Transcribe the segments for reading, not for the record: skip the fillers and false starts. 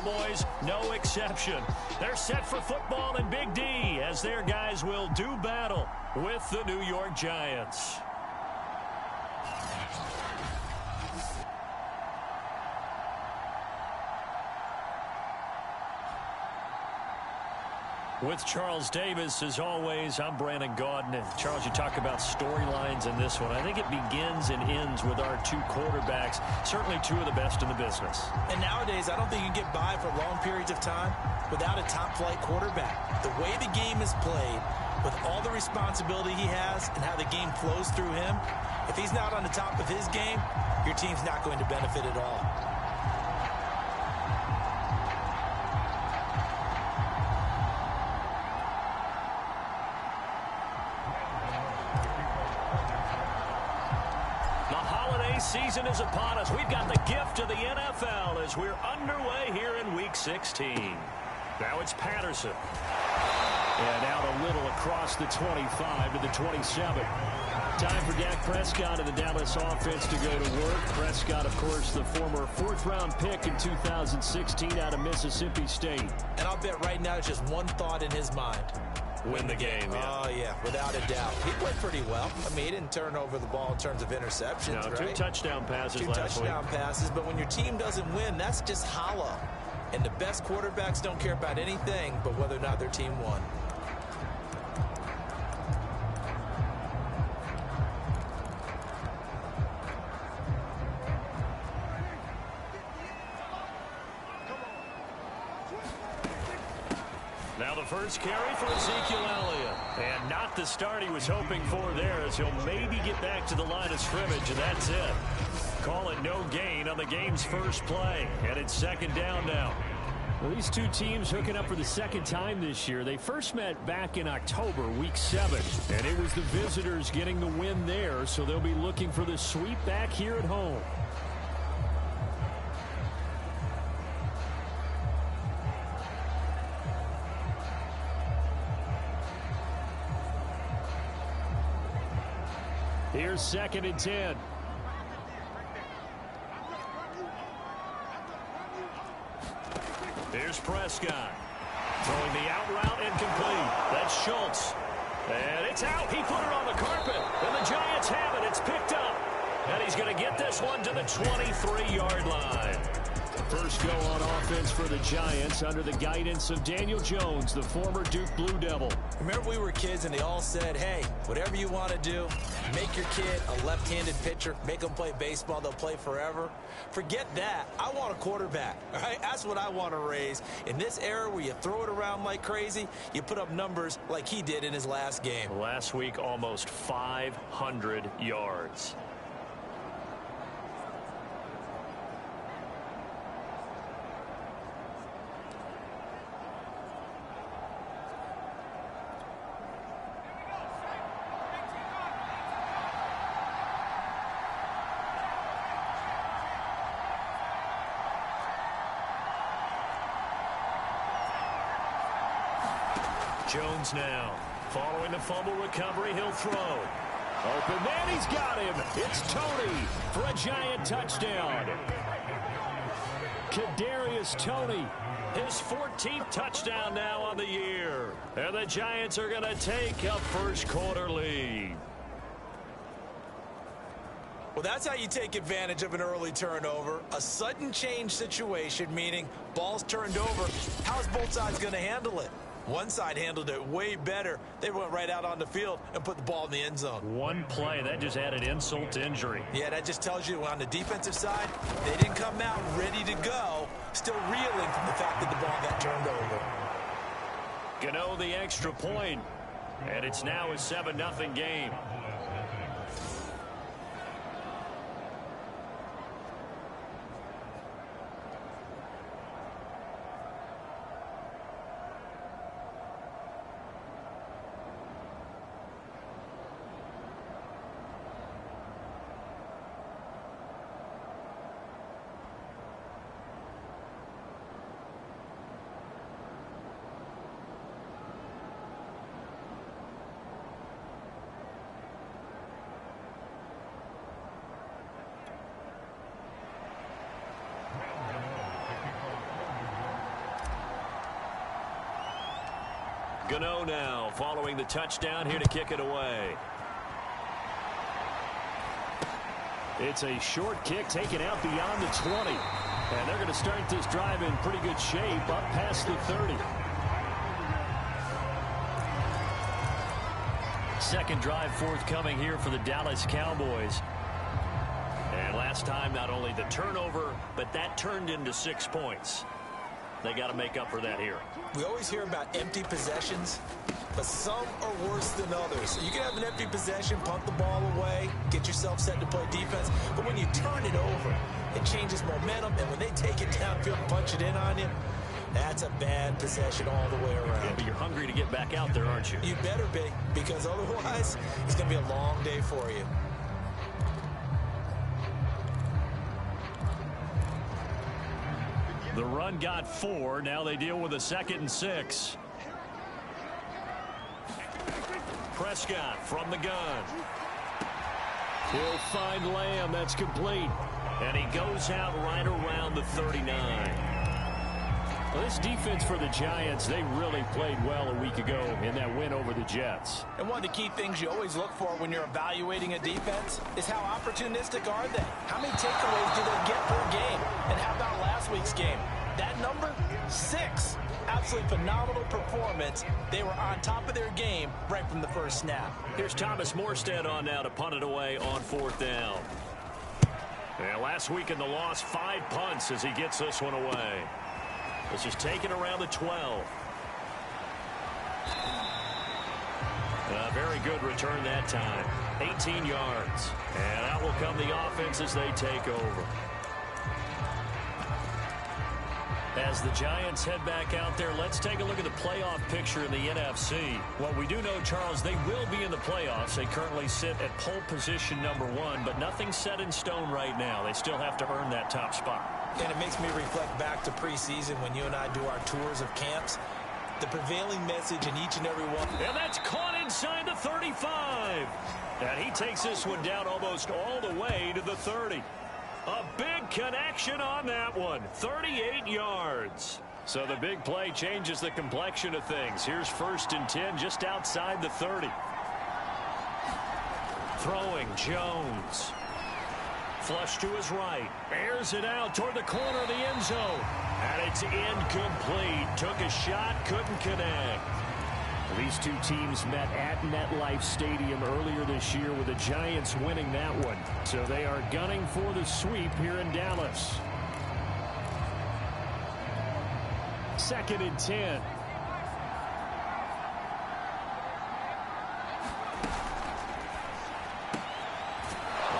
Cowboys, no exception. They're set for football in Big D as their guys will do battle with the New York Giants. With Charles Davis, as always, I'm Brandon Gaudin. And Charles, you talk about storylines in this one. I think it begins and ends with our two quarterbacks, certainly two of the best in the business. And nowadays, I don't think you can get by for long periods of time without a top-flight quarterback. The way the game is played, with all the responsibility he has and how the game flows through him, if he's not on the top of his game, your team's not going to benefit at all. Season is upon us. We've got the gift of the NFL as we're underway here in Week 16. Now it's Patterson. And out a little across the 25 to the 27. Time for Dak Prescott and the Dallas offense to go to work. Prescott, of course, the former fourth-round pick in 2016 out of Mississippi State. And I'll bet right now it's just one thought in his mind. Win the game, yeah. Oh, yeah, without a doubt. He played pretty well. I mean, he didn't turn over the ball in terms of interceptions, no, right? 2 touchdown passes last week. 2 touchdown passes, but when your team doesn't win, that's just hollow. And the best quarterbacks don't care about anything but whether or not their team won. Now the first carry for Ezekiel Elliott. And not the start he was hoping for there, as he'll maybe get back to the line of scrimmage, and that's it. Call it no gain on the game's first play. And it's second down now. Well, these two teams hooking up for the second time this year. They first met back in October, Week 7. And it was the visitors getting the win there, so they'll be looking for the sweep back here at home. Here's second and 10. Here's Prescott. Throwing the out route incomplete. That's Schultz. And it's out. He put it on the carpet. And the Giants have it. It's picked up. And he's going to get this one to the 23-yard line. First go on offense for the Giants under the guidance of Daniel Jones, the former Duke Blue Devil. Remember we were kids and they all said, hey, whatever you want to do, make your kid a left-handed pitcher, make them play baseball, they'll play forever. Forget that. I want a quarterback. All right? That's what I want to raise. In this era where you throw it around like crazy, you put up numbers like he did in his last game. Last week, almost 500 yards. Jones now. Following the fumble recovery, he'll throw. Open man, he's got him. It's Toney for a Giant touchdown. Kadarius Toney. His 14th touchdown now on the year. And the Giants are going to take a first-quarter lead. Well, that's how you take advantage of an early turnover. A sudden change situation, meaning ball's turned over. How's both sides going to handle it? One side handled it way better. They went right out on the field and put the ball in the end zone. One play, that just added insult to injury. Yeah, that just tells you on the defensive side, they didn't come out ready to go, still reeling from the fact that the ball got turned over. Gano the extra point, and it's now a 7-0 game. Gano now following the touchdown here to kick it away. It's a short kick taken out beyond the 20. And they're going to start this drive in pretty good shape up past the 30. Second drive forthcoming here for the Dallas Cowboys. And last time, not only the turnover, but that turned into 6 points. They got to make up for that here. We always hear about empty possessions, but some are worse than others. You can have an empty possession, punt the ball away, get yourself set to play defense, but when you turn it over, it changes momentum, and when they take it downfield and punch it in on you, that's a bad possession all the way around. Yeah, but you're hungry to get back out there, aren't you? You better be, because otherwise, it's going to be a long day for you. The run got 4. Now they deal with a 2nd and 6. Prescott from the gun. He'll find Lamb. That's complete. And he goes out right around the 39. Well, this defense for the Giants, they really played well a week ago in that win over the Jets. And one of the key things you always look for when you're evaluating a defense is how opportunistic are they? How many takeaways do they get per game? And how about last week's game? That number, 6. Absolutely phenomenal performance. They were on top of their game right from the first snap. Here's Thomas Morstead on now to punt it away on 4th down. And last week in the loss, 5 punts as he gets this one away. This is taken around the 12. A very good return that time. 18 yards. And out will come the offense as they take over. As the Giants head back out there, let's take a look at the playoff picture in the NFC. Well, we do know, Charles, they will be in the playoffs. They currently sit at pole position number 1, but nothing's set in stone right now. They still have to earn that top spot. And it makes me reflect back to preseason when you and I do our tours of camps. The prevailing message in each and every one. And that's caught inside the 35. And he takes this one down almost all the way to the 30. A big connection on that one. 38 yards. So the big play changes the complexion of things. Here's 1st and 10 just outside the 30. Throwing Jones. Flush to his right. Airs it out toward the corner of the end zone. And it's incomplete. Took a shot, couldn't connect. These two teams met at MetLife Stadium earlier this year with the Giants winning that one. So they are gunning for the sweep here in Dallas. 2nd and 10.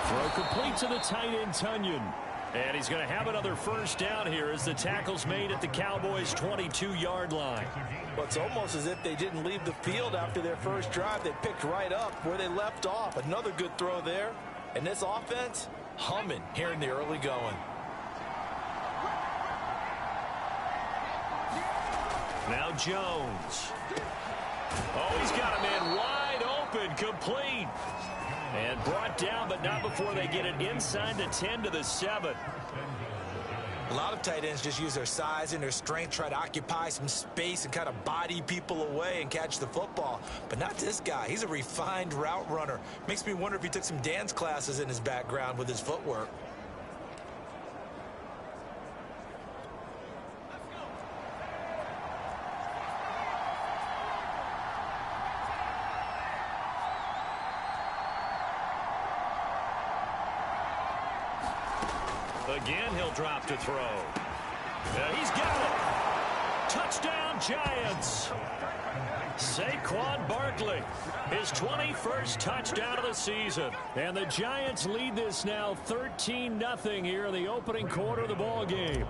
Throw complete to the tight end, Tunyon. And he's going to have another 1st down here as the tackle's made at the Cowboys' 22-yard line. Well, it's almost as if they didn't leave the field after their first drive. They picked right up where they left off. Another good throw there. And this offense, humming here in the early going. Now Jones. Oh, he's got a man wide open, complete. And brought down, but not before they get it inside the 10 to the 7. A lot of tight ends just use their size and their strength, try to occupy some space and kind of body people away and catch the football. But not this guy. He's a refined route runner. Makes me wonder if he took some dance classes in his background with his footwork. Again, he'll drop to throw. He's got it. Touchdown, Giants. Saquon Barkley, his 21st touchdown of the season. And the Giants lead this now 13-0 here in the opening quarter of the ball game.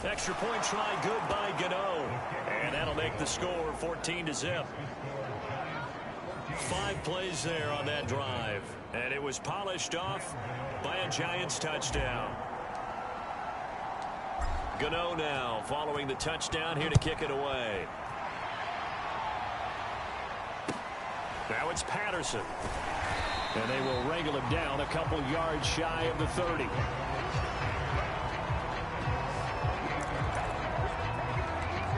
Extra point try good by Gano. And that'll make the score 14-0. 5 plays there on that drive. And it was polished off by a Giants touchdown. Gano now following the touchdown here to kick it away. Now it's Patterson. And they will wrangle him down a couple yards shy of the 30.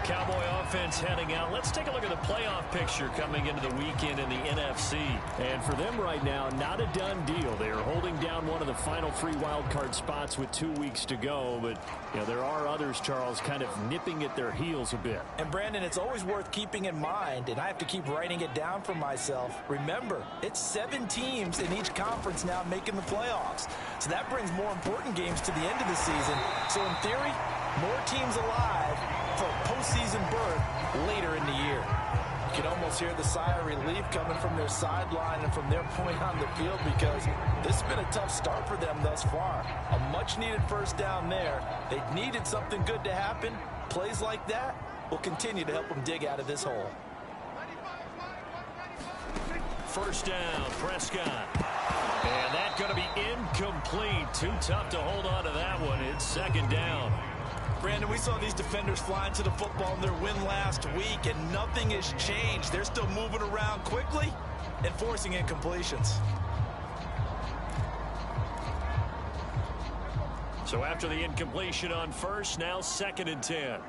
Cowboy offense heading out. Let's take a look at the playoff picture coming into the weekend in the NFC. And for them right now, not a done deal. They are holding down one of the final 3 wild card spots with 2 weeks to go. But, you know, there are others, Charles, kind of nipping at their heels a bit. And, Brandon, it's always worth keeping in mind, and I have to keep writing it down for myself. Remember, it's 7 teams in each conference now making the playoffs. So that brings more important games to the end of the season. So, in theory, more teams alive for postseason berth later in the year. You can almost hear the sigh of relief coming from their sideline and from their point on the field, because this has been a tough start for them thus far. A much-needed first down there. They needed something good to happen. Plays like that will continue to help them dig out of this hole. First down, Prescott. And that's going to be incomplete. Too tough to hold on to that one. It's second down. Brandon, we saw these defenders flying to the football in their win last week, and nothing has changed. They're still moving around quickly and forcing incompletions. So after the incompletion on first, now 2nd and 10.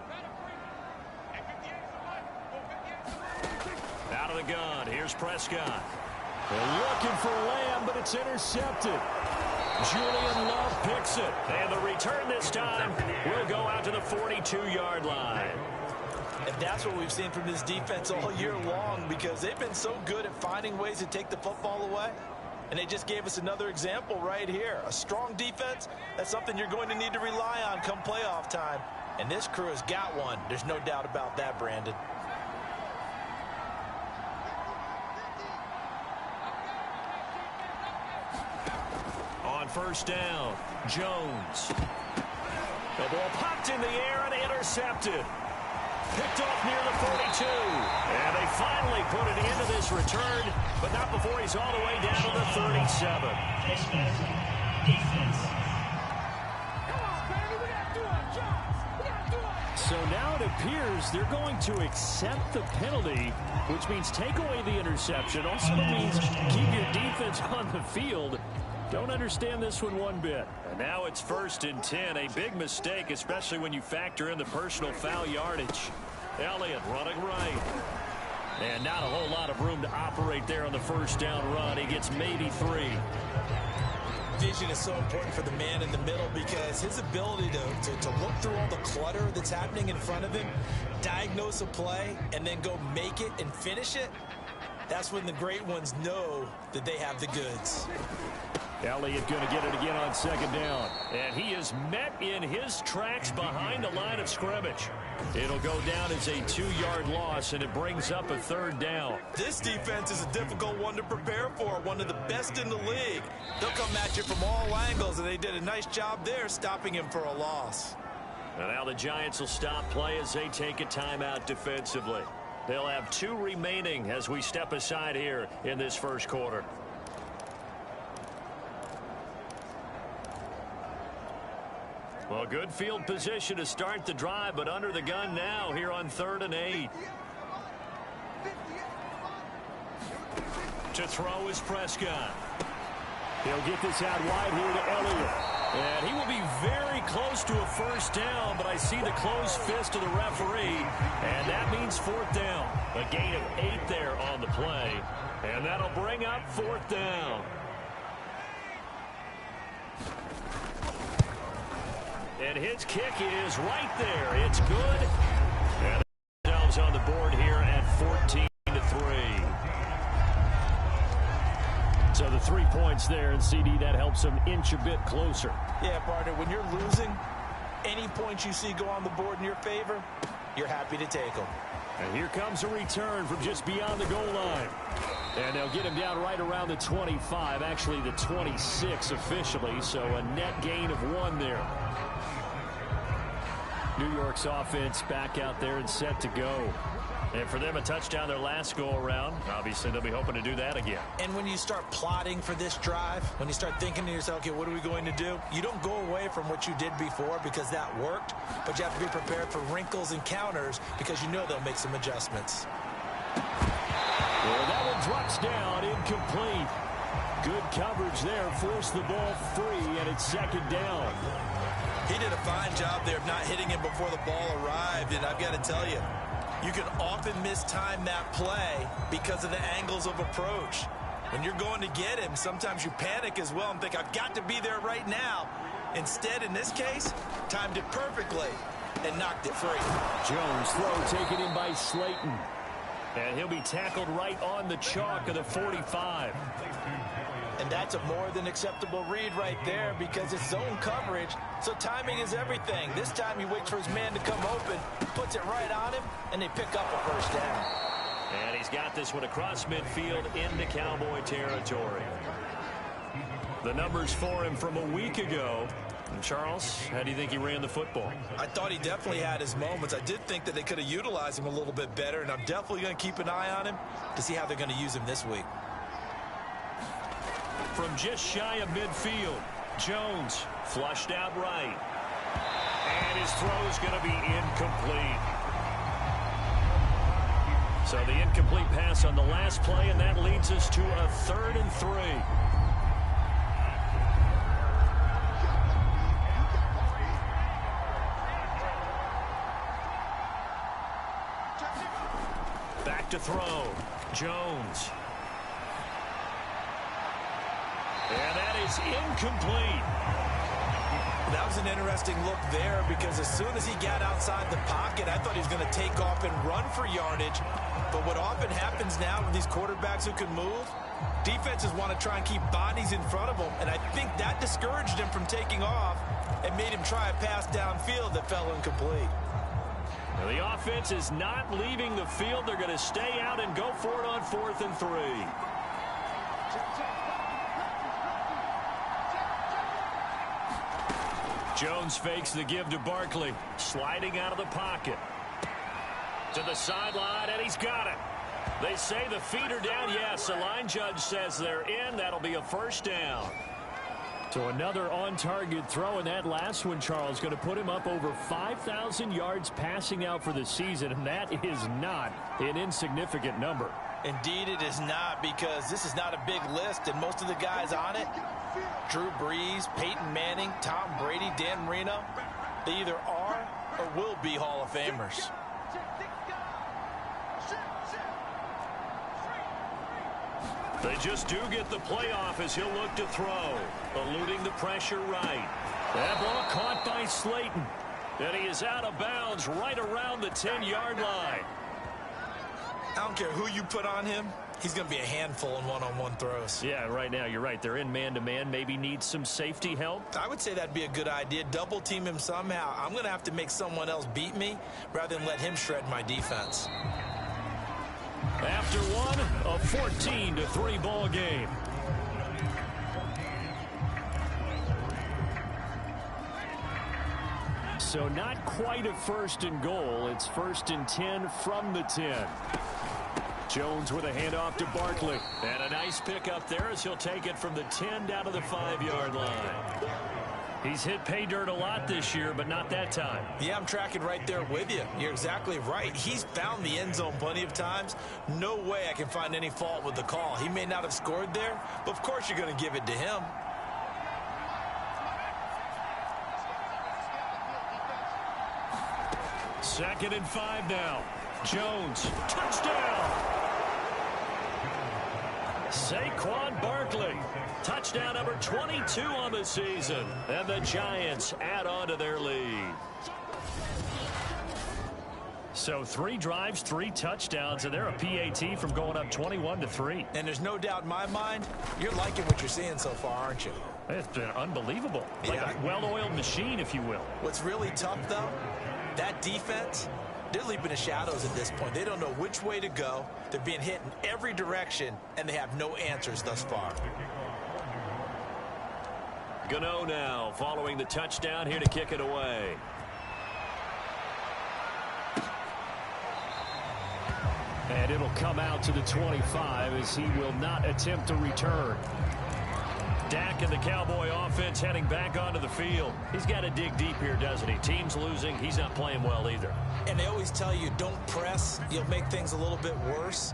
Out of the gun, here's Prescott. They're looking for Lamb, but it's intercepted. Julian Love picks it. And the return this time will go out to the 42-yard line. And that's what we've seen from this defense all year long, because they've been so good at finding ways to take the football away. And they just gave us another example right here. A strong defense, that's something you're going to need to rely on come playoff time. And this crew has got one. There's no doubt about that, Brandon. On first down, Jones. The ball popped in the air and intercepted. Picked off near the 42. And they finally put it into this return, but not before he's all the way down to the 37. So now it appears they're going to accept the penalty, which means take away the interception. Also means keep your defense on the field. Don't understand this one bit. And now it's 1st and 10. A big mistake, especially when you factor in the personal foul yardage. Elliott running right. And not a whole lot of room to operate there on the first down run. He gets maybe 3. Vision is so important for the man in the middle, because his ability to look through all the clutter that's happening in front of him, diagnose a play, and then go make it and finish it, that's when the great ones know that they have the goods. Elliott going to get it again on 2nd down. And he is met in his tracks behind the line of scrimmage. It'll go down as a 2-yard loss, and it brings up a 3rd down. This defense is a difficult one to prepare for, one of the best in the league. They'll come at you from all angles, and they did a nice job there stopping him for a loss. And now the Giants will stop play as they take a timeout defensively. They'll have 2 remaining as we step aside here in this first quarter. Well, good field position to start the drive, but under the gun now here on 3rd and 8. To throw is Prescott. He'll get this out wide here to Elliott. And he will be very close to a first down, but I see the closed fist of the referee, and that means 4th down. A gain of 8 there on the play, and that'll bring up 4th down. And his kick is right there. It's good. And themselves on the board here at 14-3. So the 3 points there, and CD, that helps them inch a bit closer. Yeah, partner, when you're losing, any points you see go on the board in your favor, you're happy to take them. And here comes a return from just beyond the goal line. And they'll get him down right around the 25, actually the 26 officially, so a net gain of 1 there. New York's offense back out there and set to go. And for them, a touchdown their last go-around. Obviously, they'll be hoping to do that again. And when you start plotting for this drive, when you start thinking to yourself, okay, what are we going to do? You don't go away from what you did before because that worked, but you have to be prepared for wrinkles and counters because you know they'll make some adjustments. Well, that one drops down, incomplete. Good coverage there, forced the ball free, and it's 2nd down. He did a fine job there of not hitting him before the ball arrived, and I've got to tell you, you can often mistime that play because of the angles of approach. When you're going to get him, sometimes you panic as well and think, I've got to be there right now. Instead, in this case, timed it perfectly and knocked it free. Jones throw taken in by Slayton. And he'll be tackled right on the chalk of the 45. And that's a more than acceptable read right there because it's zone coverage, so timing is everything. This time he waits for his man to come open, puts it right on him, and they pick up a first down. And he's got this one across midfield into Cowboy territory. The numbers for him from a week ago. And Charles, how do you think he ran the football? I thought he definitely had his moments. I did think that they could have utilized him a little bit better, and I'm definitely going to keep an eye on him to see how they're going to use him this week. From just shy of midfield, Jones flushed out right. And his throw is going to be incomplete. So the incomplete pass on the last play, and that leads us to a 3rd and 3. Back to throw. Jones. And that is incomplete. That was an interesting look there because as soon as he got outside the pocket, I thought he was going to take off and run for yardage. But what often happens now with these quarterbacks who can move, defenses want to try and keep bodies in front of them. And I think that discouraged him from taking off and made him try a pass downfield that fell incomplete. Now the offense is not leaving the field. They're going to stay out and go for it on 4th and 3. Jones fakes the give to Barkley. Sliding out of the pocket. To the sideline, and he's got it. They say the feet are down. Yes, the line judge says they're in. That'll be a first down. So another on-target throw, and that last one, Charles, going to put him up over 5,000 yards passing out for the season, and that is not an insignificant number. Indeed it is not, because this is not a big list, and most of the guys on it, Drew Brees, Peyton Manning, Tom Brady, Dan Marino, they either are or will be Hall of Famers. They just do get the playoff as he'll look to throw, eluding the pressure right. That ball caught by Slayton, and he is out of bounds right around the 10-yard line. I don't care who you put on him. He's going to be a handful in one-on-one throws. Yeah, right now, you're right. They're in man-to-man. Maybe need some safety help. I would say that'd be a good idea. Double team him somehow. I'm going to have to make someone else beat me rather than let him shred my defense. After one, a 14-3 ball game. So not quite a 1st and goal. It's 1st and 10 from the 10. Jones with a handoff to Barkley. And a nice pickup there as he'll take it from the 10 down to the 5-yard line. He's hit pay dirt a lot this year, but not that time. Yeah, I'm tracking right there with you. You're exactly right. He's found the end zone plenty of times. No way I can find any fault with the call. He may not have scored there, but of course you're going to give it to him. Second and 5 now. Jones, touchdown. Saquon Barkley, touchdown number 22 on the season. And the Giants add on to their lead. So 3 drives, 3 touchdowns, and they're a PAT from going up 21-3. And there's no doubt in my mind, you're liking what you're seeing so far, aren't you? It's been unbelievable. Like a well-oiled machine, if you will. What's really tough, though, that defense, they're leaping the shadows at this point. They don't know which way to go. They're being hit in every direction, and they have no answers thus far. Gano now following the touchdown here to kick it away. And it'll come out to the 25 as he will not attempt to return. Dak and the Cowboy offense heading back onto the field. He's got to dig deep here, doesn't he? Team's losing. He's not playing well either. And they always tell you, don't press. You'll make things a little bit worse.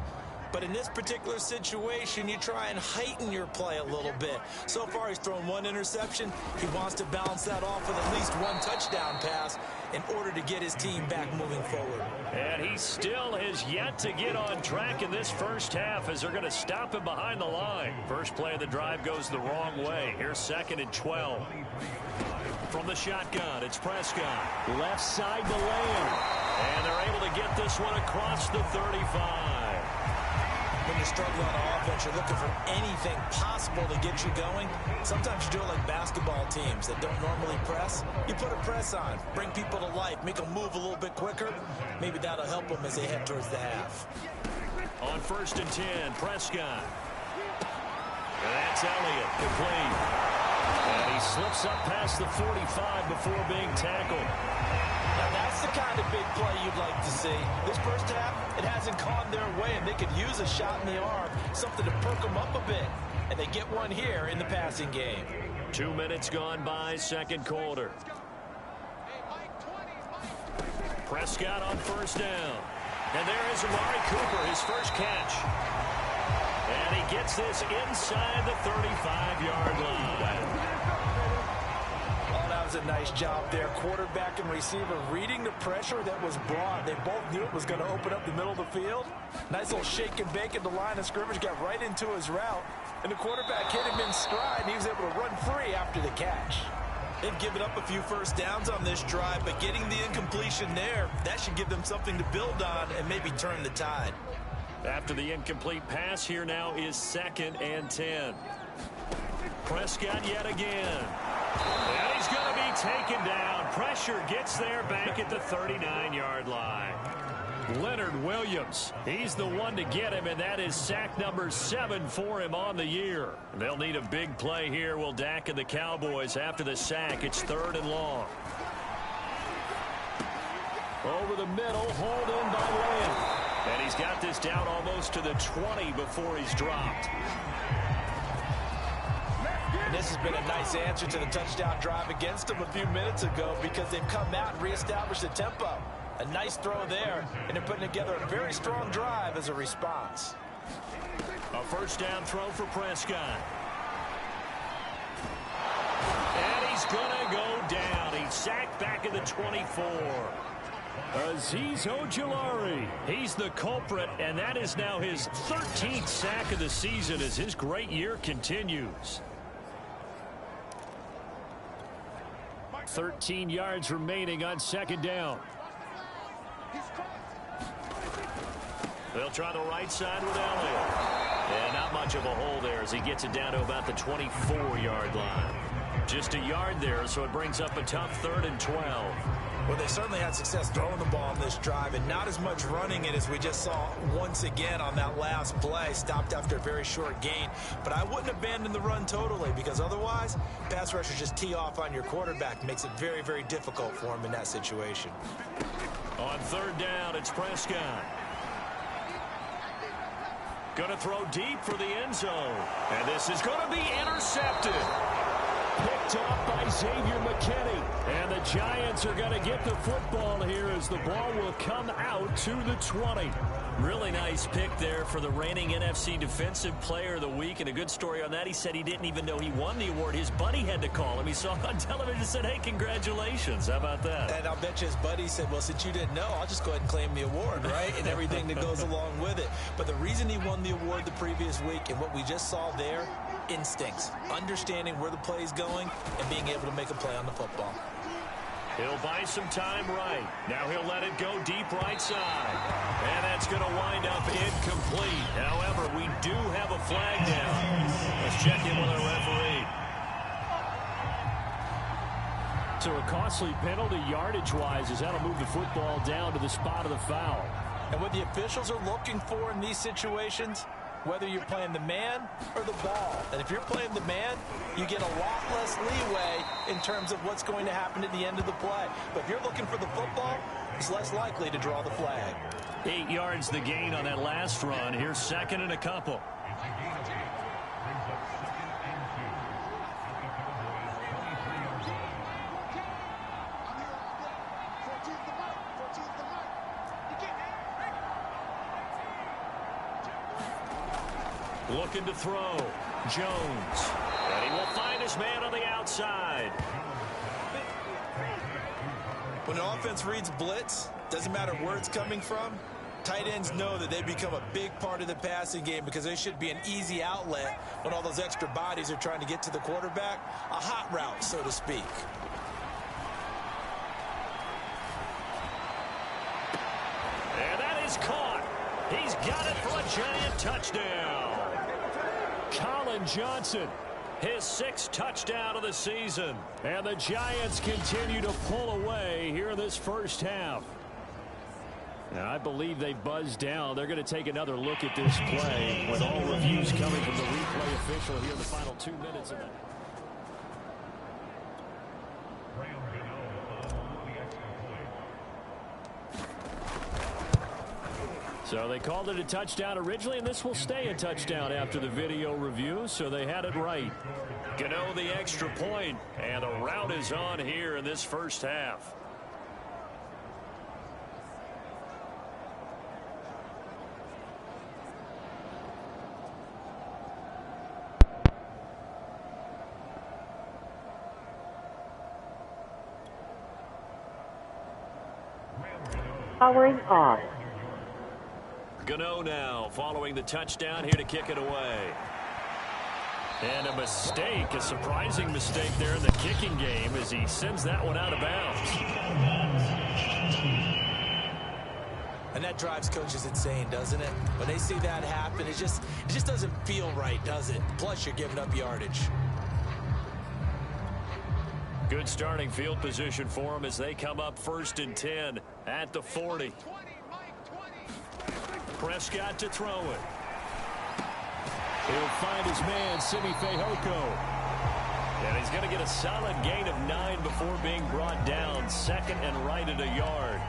But in this particular situation, you try and heighten your play a little bit. So far, he's thrown one interception. He wants to balance that off with at least one touchdown pass in order to get his team back moving forward. And he still has yet to get on track in this first half as they're going to stop him behind the line. First play of the drive goes the wrong way. Here's 2nd and 12. From the shotgun, it's Prescott. Left side to Lamb. And they're able to get this one across the 35. When you're struggling on offense, you're looking for anything possible to get you going. Sometimes you do it like basketball teams that don't normally press. You put a press on, bring people to life, make them move a little bit quicker. Maybe that'll help them as they head towards the half. On 1st and 10, Prescott. And that's Elliott, complete. And he slips up past the 45 before being tackled. Now that's the kind of big play you'd like to see. This first half, it hasn't gone their way, and they could use a shot in the arm, something to perk them up a bit. And they get one here in the passing game. 2 minutes gone by, 2nd quarter. Prescott on 1st down. And there is Amari Cooper, his first catch. And he gets this inside the 35-yard line. Oh, that was a nice job there. Quarterback and receiver reading the pressure that was brought. They both knew it was going to open up the middle of the field. Nice little shake and bake at the line of scrimmage. Got right into his route. And the quarterback hit him in stride, and he was able to run free after the catch. They've given up a few first downs on this drive, but getting the incompletion there, that should give them something to build on and maybe turn the tide. After the incomplete pass, here now is 2nd and 10. Prescott yet again. And he's going to be taken down. Pressure gets there back at the 39-yard line. Leonard Williams, he's the one to get him, and that is sack number 7 for him on the year. They'll need a big play here, will Dak and the Cowboys after the sack. It's 3rd and long. Over the middle, hauled in by Lamb. And he's got this down almost to the 20 before he's dropped. And this has been a nice answer to the touchdown drive against them a few minutes ago because they've come out and reestablished the tempo. A nice throw there, and they're putting together a very strong drive as a response. A first down throw for Prescott. And he's going to go down. He's sacked back at the 24. Azeez Ojulari, he's the culprit, and that is now his 13th sack of the season as his great year continues. 13 yards remaining on 2nd down. They'll try the right side with Elliott. And not much of a hole there as he gets it down to about the 24-yard line. Just a yard there, so it brings up a tough 3rd and 12. Well, they certainly had success throwing the ball on this drive and not as much running it as we just saw once again on that last play. Stopped after a very short gain. But I wouldn't abandon the run totally because otherwise, pass rushers just tee off on your quarterback. Makes it very, very difficult for him in that situation. On 3rd down, it's Prescott. Going to throw deep for the end zone. And this is going to be intercepted. Picked off by Xavier McKinney. And the Giants are going to get the football here as the ball will come out to the 20. Really nice pick there for the reigning NFC Defensive Player of the Week. And a good story on that. He said he didn't even know he won the award. His buddy had to call him. He saw it on television and said, hey, congratulations. How about that? And I'll bet you his buddy said, well, since you didn't know, I'll just go ahead and claim the award, right? And everything that goes along with it. But the reason he won the award the previous week and what we just saw there, instincts, understanding where the play is going and being able to make a play on the football. He'll buy some time right. Now he'll let it go deep right side. And that's going to wind up incomplete. However, we do have a flag down. Let's check in with our referee. So a costly penalty yardage-wise as that'll move the football down to the spot of the foul. And what the officials are looking for in these situations, whether you're playing the man or the ball. And if you're playing the man, you get a lot less leeway in terms of what's going to happen at the end of the play. But if you're looking for the football, it's less likely to draw the flag. 8 yards the gain on that last run. Here's 2nd and a couple. Looking to throw. Jones. And he will find his man on the outside. When an offense reads blitz, doesn't matter where it's coming from, tight ends know that they become a big part of the passing game because they should be an easy outlet when all those extra bodies are trying to get to the quarterback. A hot route, so to speak. And that is caught. He's got it for a giant touchdown. Colin Johnson, his 6th touchdown of the season. And the Giants continue to pull away here in this first half. Now, I believe they buzzed down. They're going to take another look at this play with all reviews coming from the replay official here in the final 2 minutes of it. So they called it a touchdown originally, and this will stay a touchdown after the video review, so they had it right. Gano the extra point, and the route is on here in this first half. Powering on. Gano now following the touchdown here to kick it away. And a mistake, a surprising mistake there in the kicking game as he sends that one out of bounds. And that drives coaches insane, doesn't it? When they see that happen, it just doesn't feel right, does it? Plus, you're giving up yardage. Good starting field position for them as they come up 1st and 10 at the 40. Prescott to throw it. He'll find his man, Simi Fehoko. And he's going to get a solid gain of 9 before being brought down. 2nd and right at a yard.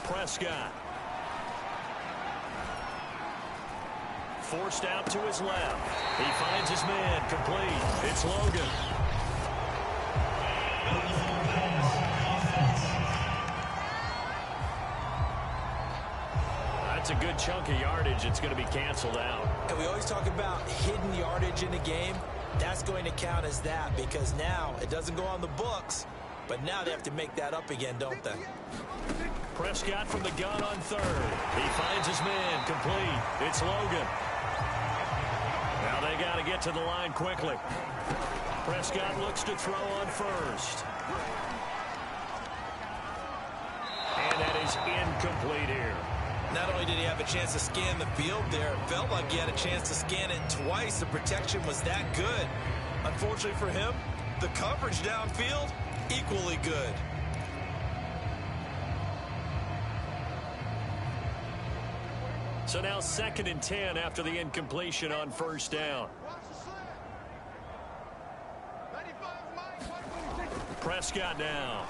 Prescott. Forced out to his left. He finds his man complete. It's Logan. That's a good chunk of yardage. It's going to be canceled out. And we always talk about hidden yardage in a game. That's going to count as that because now it doesn't go on the books, but now they have to make that up again, don't they? Prescott from the gun on 3rd. He finds his man complete. It's Logan. Now they got to get to the line quickly. Prescott looks to throw on 1st. And that is incomplete here. Not only did he have a chance to scan the field there, it felt like he had a chance to scan it twice. The protection was that good. Unfortunately for him, the coverage downfield, equally good. So now 2nd and 10 after the incompletion on 1st down. Prescott now.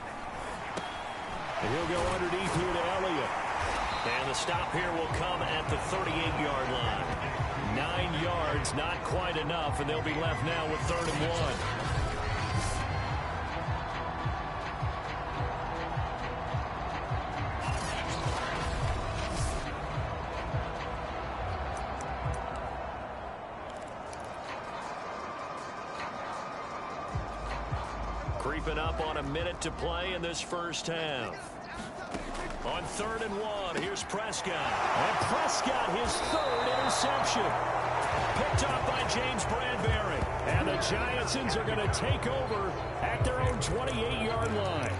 And he'll go underneath here to Elliott. And the stop here will come at the 38-yard line. 9 yards, not quite enough, and they'll be left now with 3rd and 1. Creeping up on a minute to play in this first half. On 3rd and 1, here's Prescott. And Prescott, his 3rd interception. Picked up by James Bradbury. And the Giantsons are going to take over at their own 28-yard line.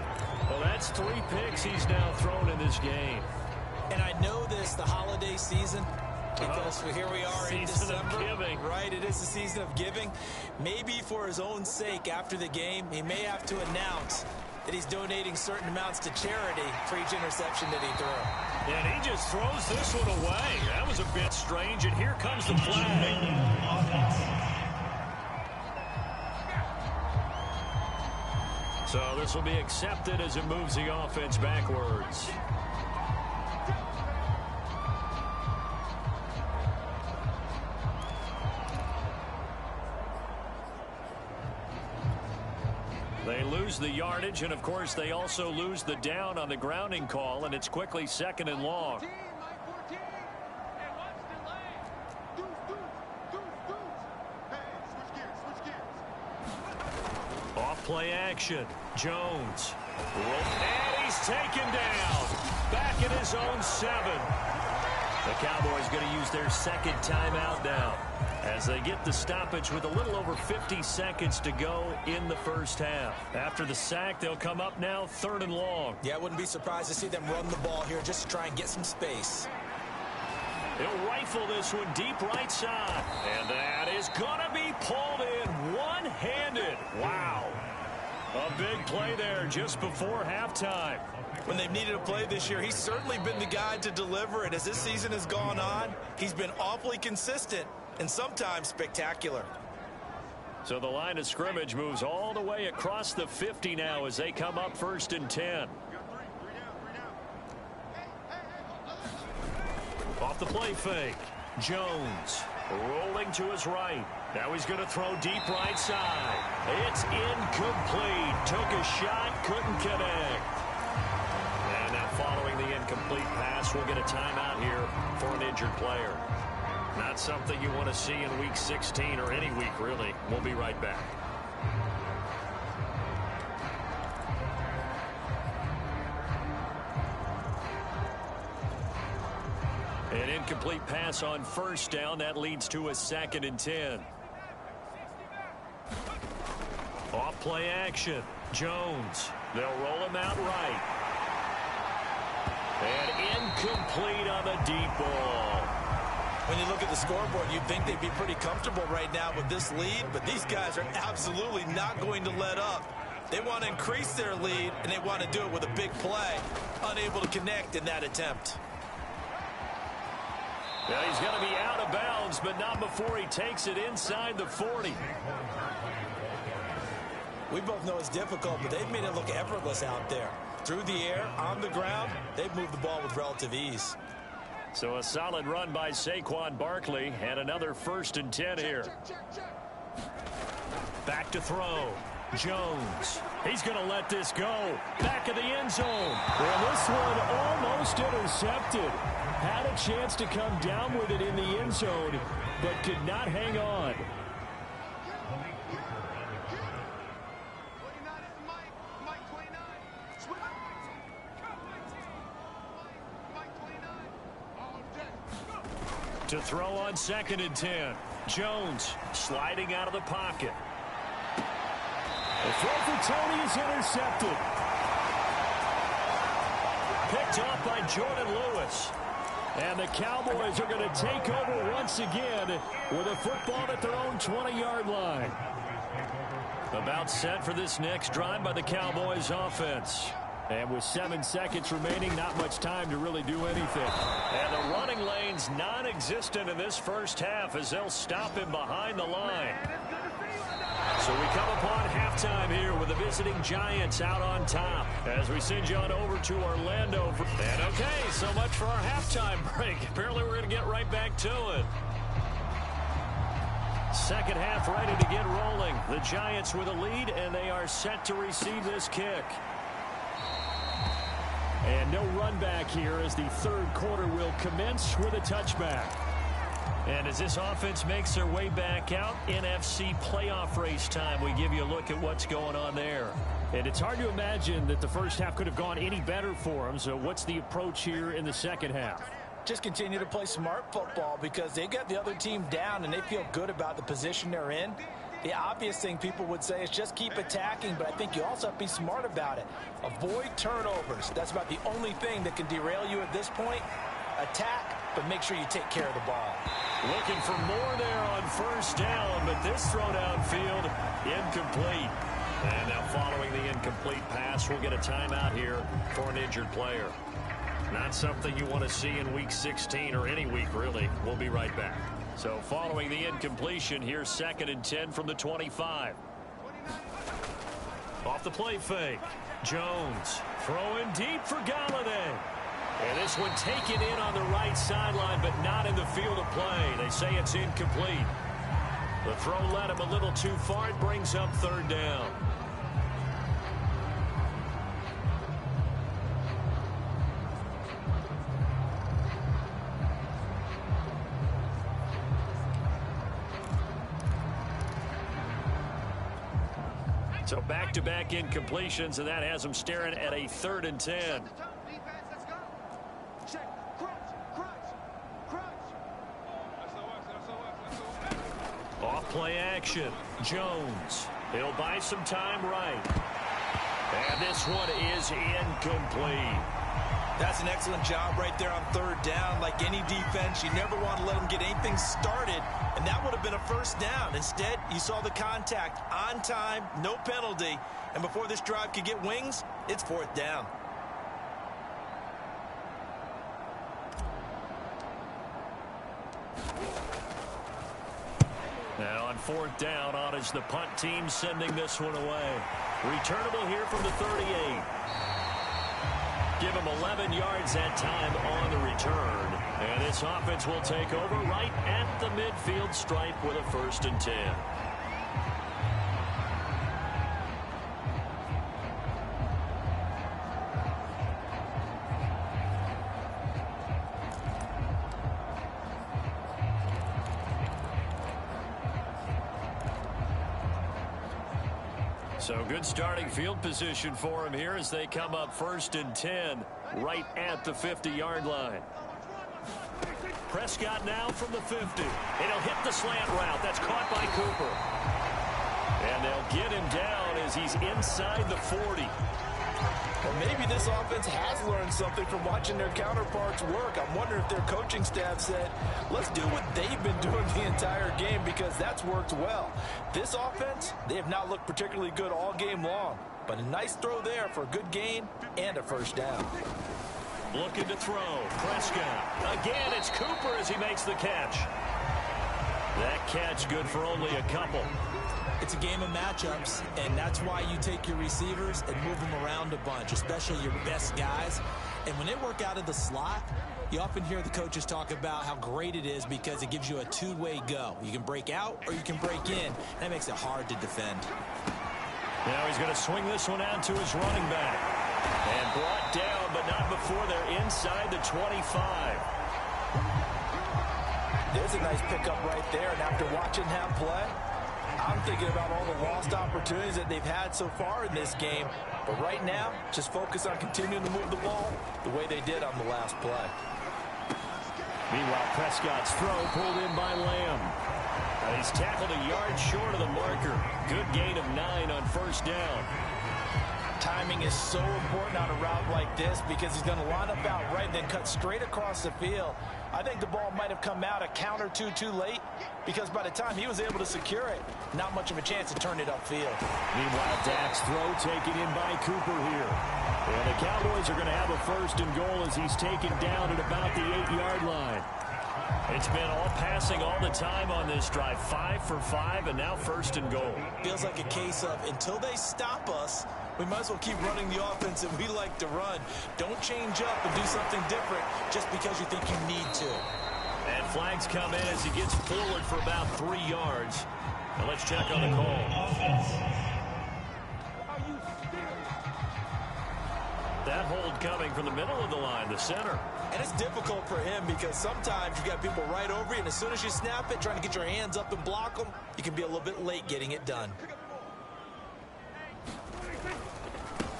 Well, that's 3 picks he's now thrown in this game. And I know this, the holiday season, because here we are in December, right? It is the season of giving. Maybe for his own sake after the game, he may have to announce that he's donating certain amounts to charity for each interception that he threw. And he just throws this one away. That was a bit strange, and here comes the flag. So this will be accepted as it moves the offense backwards. lose the yardage, and, of course, they also lose the down on the grounding call, and it's quickly 2nd and long. Off play action. Jones. And he's taken down. Back in his own 7. The Cowboys going to use their 2nd timeout now as they get the stoppage with a little over 50 seconds to go in the first half. After the sack, they'll come up now 3rd and long. Yeah, I wouldn't be surprised to see them run the ball here just to try and get some space. He'll rifle this one deep right side. And that is going to be pulled in one-handed. Wow. A big play there just before halftime. When they've needed a play this year, he's certainly been the guy to deliver it. As this season has gone on, he's been awfully consistent and sometimes spectacular. So the line of scrimmage moves all the way across the 50 now as they come up 1st and 10. Off the play fake. Jones rolling to his right. Now he's going to throw deep right side. It's incomplete. Took a shot, couldn't connect. And now following the incomplete pass, we'll get a timeout here for an injured player. Not something you want to see in Week 16 or any week, really. We'll be right back. An incomplete pass on 1st down. That leads to a 2nd and 10. Off play action. Jones. They'll roll him out right. And incomplete on the deep ball. When you look at the scoreboard, you'd think they'd be pretty comfortable right now with this lead, but these guys are absolutely not going to let up. They want to increase their lead, and they want to do it with a big play. Unable to connect in that attempt. Well, he's going to be out of bounds, but not before he takes it inside the 40. We both know it's difficult, but they've made it look effortless out there. Through the air, on the ground, they've moved the ball with relative ease. So a solid run by Saquon Barkley and another 1st and 10 here. Back to throw. Jones. He's going to let this go. Back of the end zone. Well, this one almost intercepted. Had a chance to come down with it in the end zone, but could not hang on. To throw on 2nd and 10. Jones sliding out of the pocket. The throw for Tony is intercepted. Picked off by Jordan Lewis. And the Cowboys are going to take over once again with a football at their own 20-yard line. About set for this next drive by the Cowboys offense. And with 7 seconds remaining, not much time to really do anything. And the running lane's non-existent in this first half as they'll stop him behind the line. So we come upon halftime here with the visiting Giants out on top as we send you on over to Orlando. And okay, so much for our halftime break. Apparently we're going to get right back to it. Second half ready to get rolling. The Giants with a lead, and they are set to receive this kick. And no run back here as the third quarter will commence with a touchback. And as this offense makes their way back out, NFC playoff race time, we give you a look at what's going on there. And it's hard to imagine that the first half could have gone any better for them. So what's the approach here in the second half? Just continue to play smart football because they got the other team down and they feel good about the position they're in. The obvious thing people would say is just keep attacking, but I think you also have to be smart about it. Avoid turnovers. That's about the only thing that can derail you at this point. Attack, but make sure you take care of the ball. Looking for more there on first down, but this throw downfield incomplete. And now following the incomplete pass, we'll get a timeout here for an injured player. Not something you want to see in Week 16 or any week, really. We'll be right back. So following the incompletion, here's 2nd and 10 from the 25. Off the play fake. Jones throwing deep for Galladay. And this one taken in on the right sideline, but not in the field of play. They say it's incomplete. The throw led him a little too far. It brings up 3rd down. So back-to-back incompletions, and that has them staring at a 3rd and 10. Off play action. Jones. He'll buy some time right. And this one is incomplete. That's an excellent job right there on 3rd down. Like any defense, you never want to let them get anything started, and that would have been a 1st down. Instead, you saw the contact on time, no penalty, and before this drive could get wings, it's 4th down. Now on 4th down, on is the punt team sending this one away. Returnable here from the 38. Give him 11 yards that time on the return. And this offense will take over right at the midfield stripe with a 1st and 10. So good starting field position for him here as they come up 1st and 10 right at the 50-yard line. Prescott now from the 50. And he'll hit the slant route. That's caught by Cooper. And they'll get him down as he's inside the 40. Well, maybe this offense has learned something from watching their counterparts work. I'm wondering if their coaching staff said, let's do what they've been doing the entire game, because that's worked well. This offense, they have not looked particularly good all game long, but a nice throw there for a good gain and a 1st down. Looking to throw. Prescott. Again, it's Cooper as he makes the catch. That catch good for only a couple. It's a game of matchups, and that's why you take your receivers and move them around a bunch, especially your best guys. And when they work out of the slot, you often hear the coaches talk about how great it is because it gives you a two-way go. You can break out or you can break in. That makes it hard to defend. Now he's going to swing this one out to his running back. And brought down, but not before they're inside the 25. There's a nice pickup right there, and after watching him play, I'm thinking about all the lost opportunities that they've had so far in this game. But right now, just focus on continuing to move the ball the way they did on the last play. Meanwhile, Prescott's throw pulled in by Lamb. And he's tackled a yard short of the marker. Good gain of 9 on 1st down. Timing is so important on a route like this because he's going to line up out right and then cut straight across the field. I think the ball might have come out a count or two too late because by the time he was able to secure it, not much of a chance to turn it upfield. Meanwhile, Dak's throw taken in by Cooper here. And the Cowboys are going to have a 1st and goal as he's taken down at about the 8-yard line. It's been all passing all the time on this drive. 5 for 5, and now 1st and goal. Feels like a case of until they stop us, we might as well keep running the offense that we like to run. Don't change up and do something different just because you think you need to. And flags come in as he gets forward for about 3 yards. Now let's check on the call. That hold coming from the middle of the line, the center. And it's difficult for him because sometimes you got people right over you, and as soon as you snap it, trying to get your hands up and block them, you can be a little bit late getting it done.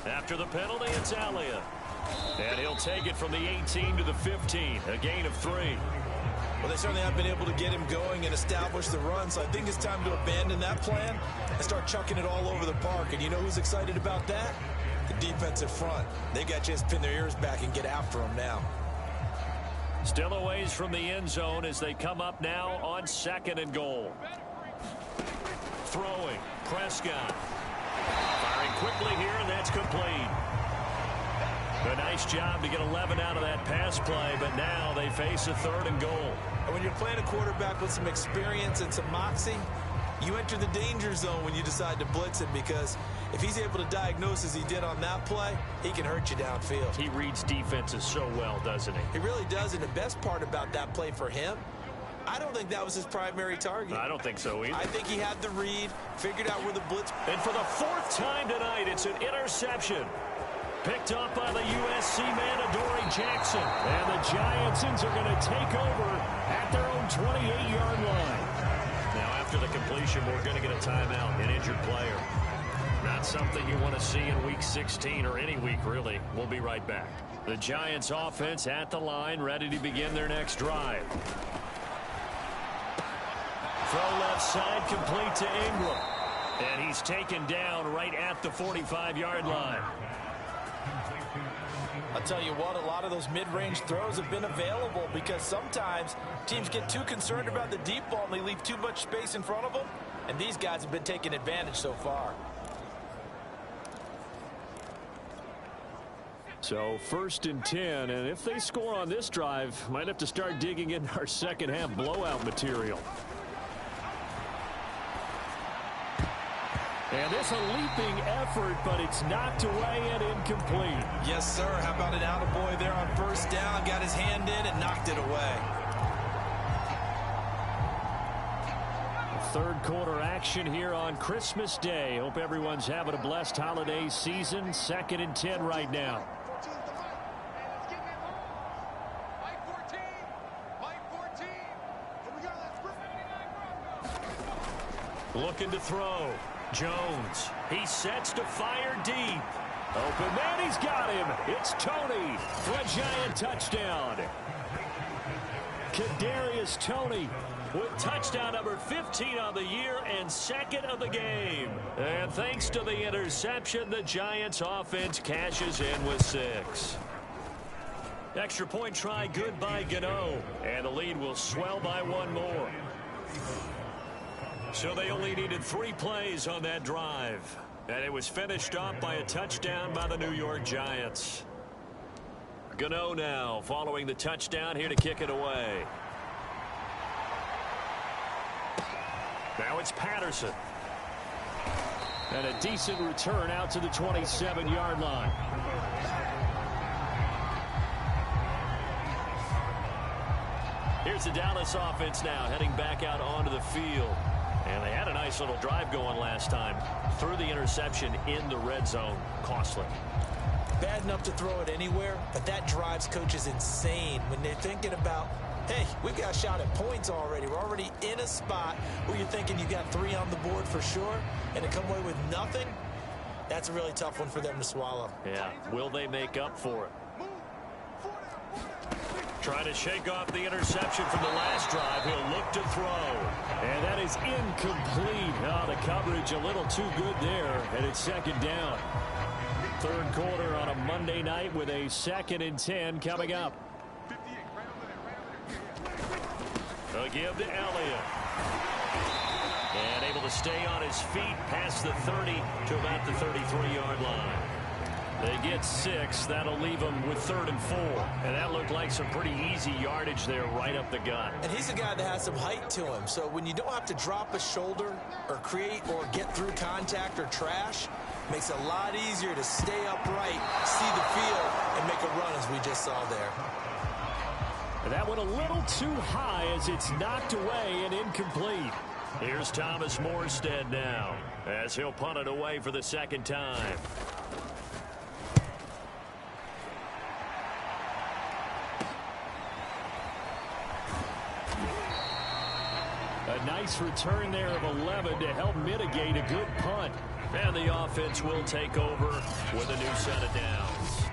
After the penalty, it's Elliott. And he'll take it from the 18 to the 15, a gain of 3. Well, they certainly have been able to get him going and establish the run, so I think it's time to abandon that plan and start chucking it all over the park. And you know who's excited about that? The defensive front. They got a chance to pin their ears back and get after him now. Still a ways from the end zone as they come up now on 2nd and goal. Throwing. Prescott. Firing quickly here, and that's complete. A nice job to get 11 out of that pass play, but now they face a 3rd and goal. And when you're playing a quarterback with some experience and some moxie, you enter the danger zone when you decide to blitz him, because if he's able to diagnose as he did on that play, he can hurt you downfield. He reads defenses so well, doesn't he? He really does, and the best part about that play for him, I don't think that was his primary target. I don't think so either. I think he had the read, figured out where the blitz. And for the 4th time tonight, it's an interception. Picked up by the USC man, Adoree Jackson. And the Giantsons are going to take over at their own 28-yard line. Now, after the completion, we're going to get a timeout, an injured player. Not something you want to see in Week 16 or any week, really. We'll be right back. The Giants offense at the line, ready to begin their next drive. Throw left side, complete to Ingram. And he's taken down right at the 45-yard line. I'll tell you what, a lot of those mid-range throws have been available because sometimes teams get too concerned about the deep ball and they leave too much space in front of them. And these guys have been taking advantage so far. So 1st and 10, and if they score on this drive, might have to start digging in our second half blowout material. And this a leaping effort, but it's knocked away and incomplete. Yes, sir. How about an attaboy there on 1st down? Got his hand in and knocked it away. Third quarter action here on Christmas Day. Hope everyone's having a blessed holiday season. 2nd and 10 right now. Looking to throw. Jones. He sets to fire deep. Open man, he's got him. It's Tony for a Giant touchdown. Kadarius Toney with touchdown number 15 on the year and 2nd of the game. And thanks to the interception, the Giants offense cashes in with 6. Extra point try good by Gano. And the lead will swell by 1 more. So they only needed 3 plays on that drive. And it was finished off by a touchdown by the New York Giants. Gano now following the touchdown here to kick it away. Now it's Patterson. And a decent return out to the 27-yard line. Here's the Dallas offense now heading back out onto the field. And they had a nice little drive going last time. Threw the interception in the red zone. Costly. Bad enough to throw it anywhere, but that drives coaches insane when they're thinking about, hey, we've got a shot at points already. We're already in a spot where you're thinking you got 3 on the board for sure, and to come away with nothing, that's a really tough one for them to swallow. Yeah, will they make up for it? Trying to shake off the interception from the last drive. He'll look to throw. And that is incomplete. Oh, the coverage a little too good there, and it's 2nd down. Third quarter on a Monday night with a 2nd and 10 coming up. A give to Elliott. And able to stay on his feet past the 30 to about the 33-yard line. They get 6. That'll leave them with 3rd and 4. And that looked like some pretty easy yardage there right up the gut. And he's a guy that has some height to him. So when you don't have to drop a shoulder or create or get through contact or trash, makes it a lot easier to stay upright, see the field, and make a run as we just saw there. And that one a little too high as it's knocked away and incomplete. Here's Thomas Morstead now as he'll punt it away for the 2nd time. A nice return there of 11 to help mitigate a good punt. And the offense will take over with a new set of downs.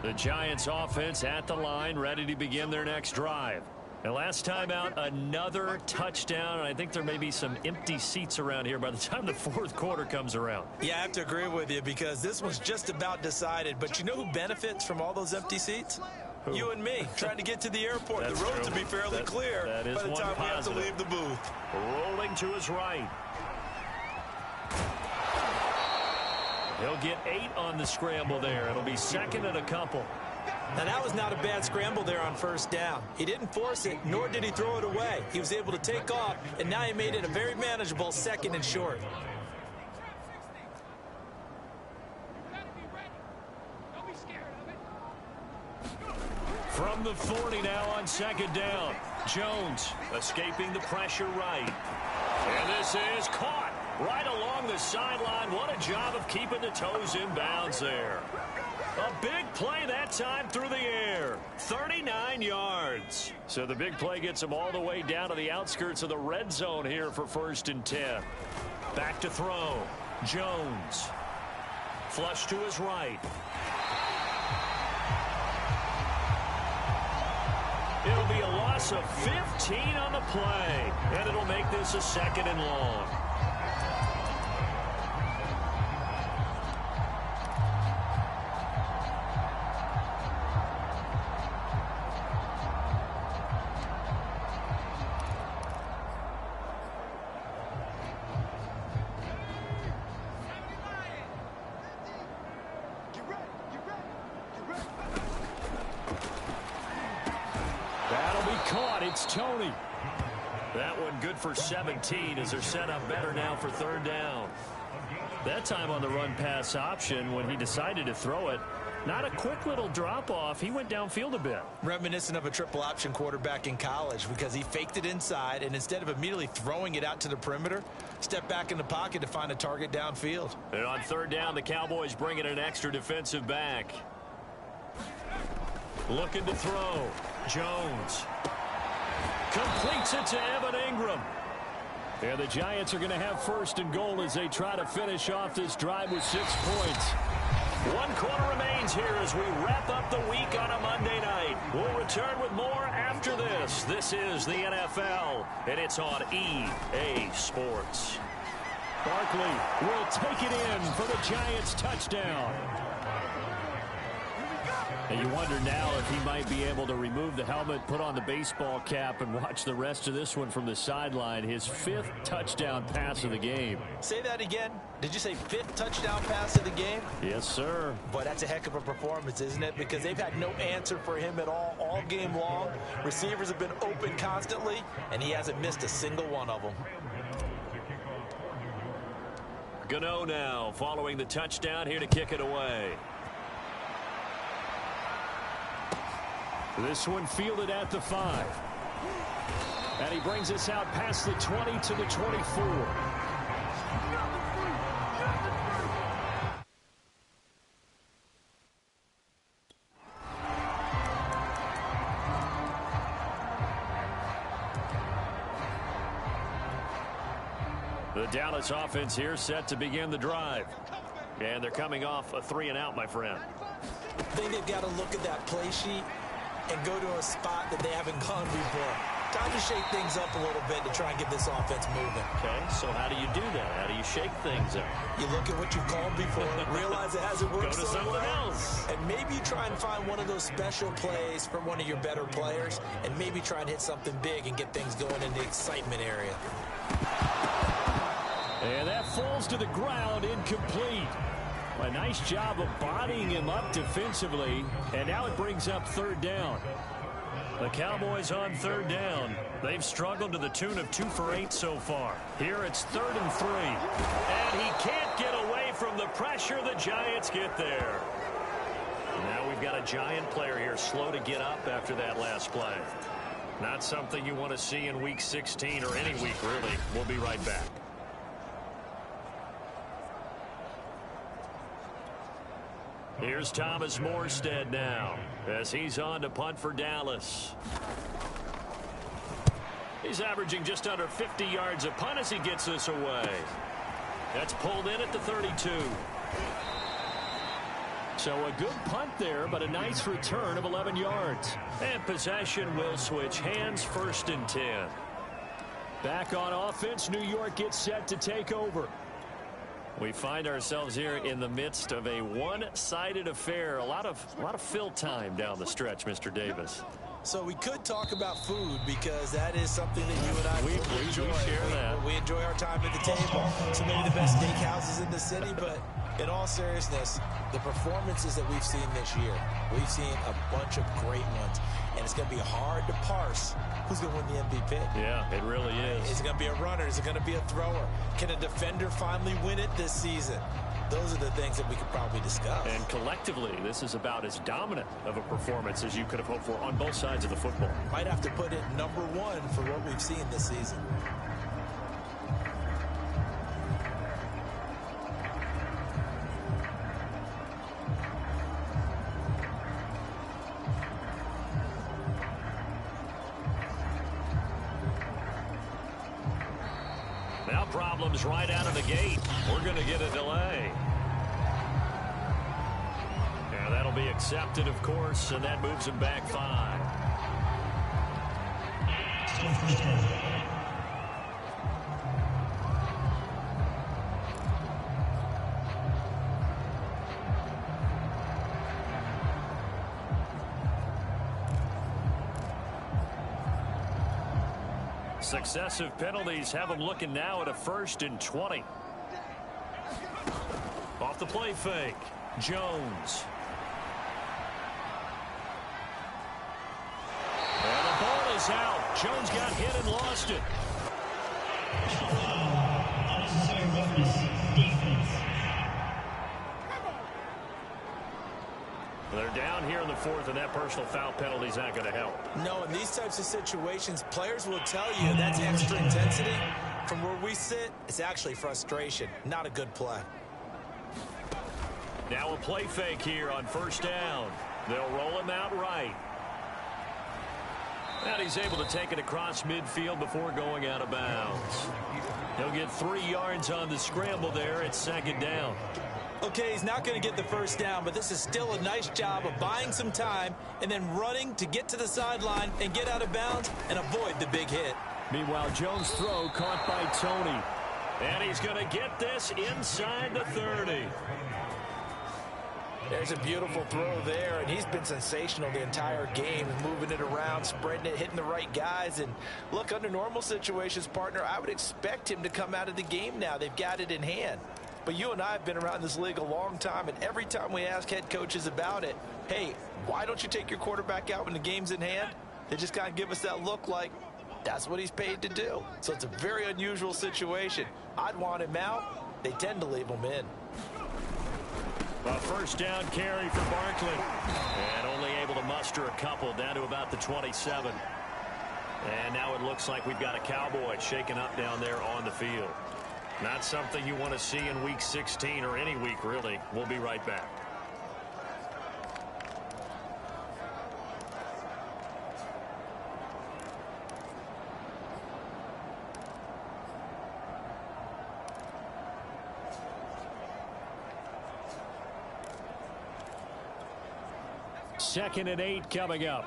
The Giants offense at the line, ready to begin their next drive. And last time out, another touchdown. And I think there may be some empty seats around here by the time the 4th quarter comes around. Yeah, I have to agree with you because this one's just about decided. But you know who benefits from all those empty seats? Who? You and me, trying to get to the airport. That's the road true. to be fairly clear that is by the one time we have to positive. leave the booth. Rolling to his right. He'll get 8 on the scramble there. It'll be 2nd and a couple. Now, that was not a bad scramble there on 1st down. He didn't force it, nor did he throw it away. He was able to take off, and now he made it a very manageable 2nd and short. From the 40 now on 2nd down. Jones escaping the pressure right. And this is caught right along the sideline. What a job of keeping the toes in bounds there. A big play that time through the air. 39 yards. So the big play gets him all the way down to the outskirts of the red zone here for 1st and 10. Back to throw. Jones. Flush to his right. It'll be a loss of 15 on the play. And it'll make this a 2nd and long. It's Tony. That one good for 17 as they're set up better now for 3rd down. That time on the run-pass option when he decided to throw it. Not a quick little drop-off. He went downfield a bit. Reminiscent of a triple option quarterback in college because he faked it inside and instead of immediately throwing it out to the perimeter, stepped back in the pocket to find a target downfield. And on 3rd down, the Cowboys bring in an extra defensive back. Looking to throw. Jones. Completes it to Evan Ingram. And the Giants are going to have 1st and goal as they try to finish off this drive with 6 points. 1 quarter remains here as we wrap up the week on a Monday night. We'll return with more after this. This is the NFL, and it's on EA Sports. Barkley will take it in for the Giants touchdown. And you wonder now if he might be able to remove the helmet, put on the baseball cap, and watch the rest of this one from the sideline. His 5th touchdown pass of the game. Say that again. Did you say 5th touchdown pass of the game? Yes, sir. Boy, that's a heck of a performance, isn't it? Because they've had no answer for him at all game long. Receivers have been open constantly, and he hasn't missed a single one of them. Gano now following the touchdown here to kick it away. This one fielded at the 5. And he brings us out past the 20 to the 24. The Dallas offense here set to begin the drive. And they're coming off a 3-and-out, my friend. I think they've got to look at that play sheet and go to a spot that they haven't gone before. Time to shake things up a little bit to try and get this offense moving. Okay, so how do you do that? How do you shake things up? You look at what you've called before, realize it hasn't worked Go to so something well, else. and maybe you try and find one of those special plays from one of your better players, and maybe try and hit something big and get things going in the excitement area. And that falls to the ground, incomplete. A nice job of bodying him up defensively, and now it brings up 3rd down. The Cowboys on 3rd down. They've struggled to the tune of 2 for 8 so far. Here it's 3rd and 3. And he can't get away from the pressure. The Giants get there. Now we've got a Giant player here slow to get up after that last play. Not something you want to see in Week 16 or any week, really. We'll be right back. Here's Thomas Morstead now as he's on to punt for Dallas. He's averaging just under 50 yards a punt as he gets this away. That's pulled in at the 32. So a good punt there, but a nice return of 11 yards. And possession will switch hands, 1st and 10. Back on offense, New York gets set to take over. We find ourselves here in the midst of a one-sided affair. A lot of fill time down the stretch, Mr. Davis. So we could talk about food because that is something that you and I we enjoy. share that. We enjoy our time at the table. So maybe the best steakhouses in the city, but in all seriousness, the performances that we've seen this year, we've seen a bunch of great ones, and it's going to be hard to parse who's going to win the MVP. Yeah, it really is. Is it going to be a runner? Is it going to be a thrower? Can a defender finally win it this season? Those are the things that we could probably discuss. And collectively, this is about as dominant of a performance as you could have hoped for on both sides of the football. Might have to put it number 1 for what we've seen this season. problems right out of the gate. We're going to get a delay. And that'll be accepted, of course, and that moves him back 5. Successive penalties have him looking now at a 1st and 20. Off the play fake, Jones. And the ball is out. Jones got hit and lost it. They're down here in the 4th, and that personal foul penalty is not going to help. No, in these types of situations, players will tell you that's extra intensity. From where we sit, it's actually frustration. Not a good play. Now a play fake here on 1st down. They'll roll him out right. And he's able to take it across midfield before going out of bounds. He'll get 3 yards on the scramble there at 2nd down. Okay, he's not going to get the 1st down, but this is still a nice job of buying some time and then running to get to the sideline and get out of bounds and avoid the big hit. Meanwhile, Jones' throw caught by Tony. And he's going to get this inside the 30. There's a beautiful throw there, and he's been sensational the entire game, moving it around, spreading it, hitting the right guys. And look, under normal situations, partner, I would expect him to come out of the game now. They've got it in hand. But you and I have been around this league a long time, and every time we ask head coaches about it, hey, why don't you take your quarterback out when the game's in hand? They just kind of give us that look like that's what he's paid to do. So it's a very unusual situation. I'd want him out. They tend to leave him in. A 1st down carry for Barkley. And only able to muster a couple down to about the 27. And now it looks like we've got a Cowboy shaken up down there on the field. Not something you want to see in Week 16 or any week, really. We'll be right back. Second and 8 coming up.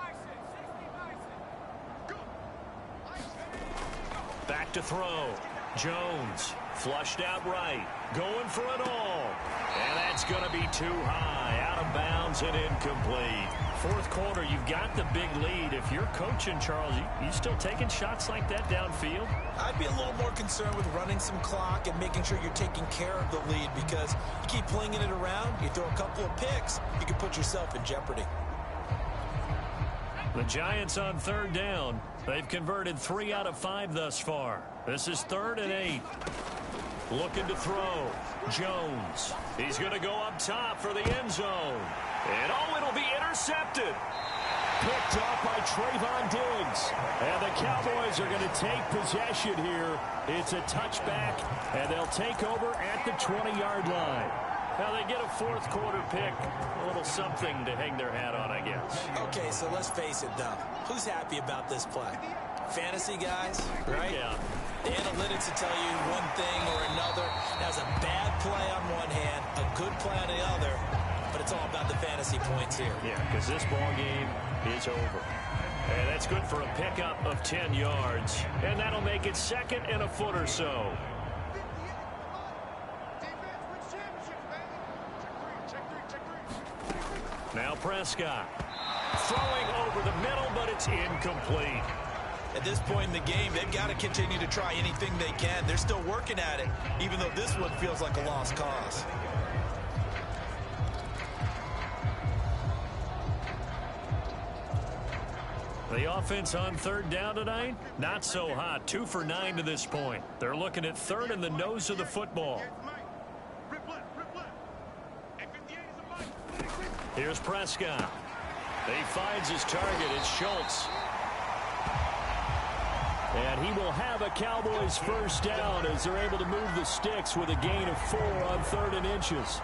Back to throw. Jones flushed out right. Going for it all. And that's going to be too high. Out of bounds and incomplete. 4th quarter, you've got the big lead. If you're coaching, Charles, you still taking shots like that downfield? I'd be a little more concerned with running some clock and making sure you're taking care of the lead, because you keep flinging it around, you throw a couple of picks, you can put yourself in jeopardy. The Giants on 3rd down. They've converted 3 out of 5 thus far. This is 3rd and 8. Looking to throw. Jones. He's going to go up top for the end zone. And it'll be intercepted. Picked off by Trayvon Diggs. And the Cowboys are going to take possession here. It's a touchback, and they'll take over at the 20-yard line. Now they get a 4th quarter pick. A little something to hang their hat on, I guess. Okay, so let's face it, though. Who's happy about this play? Fantasy guys, right? Yeah. The analytics will tell you one thing or another. That's a bad play on one hand, a good play on the other, but it's all about the fantasy points here. Yeah, because this ball game is over. And that's good for a pickup of 10 yards. And that'll make it 2nd and a foot or so. Now Prescott. Throwing over the middle, but it's incomplete. At this point in the game, they've got to continue to try anything they can. They're still working at it, even though this one feels like a lost cause. The offense on 3rd down tonight, not so hot. 2 for 9 to this point. They're looking at 3rd in the nose of the football. Here's Prescott. He finds his target. It's Schultz. And he will have a Cowboys 1st down as they're able to move the sticks with a gain of 4 on 3rd and inches.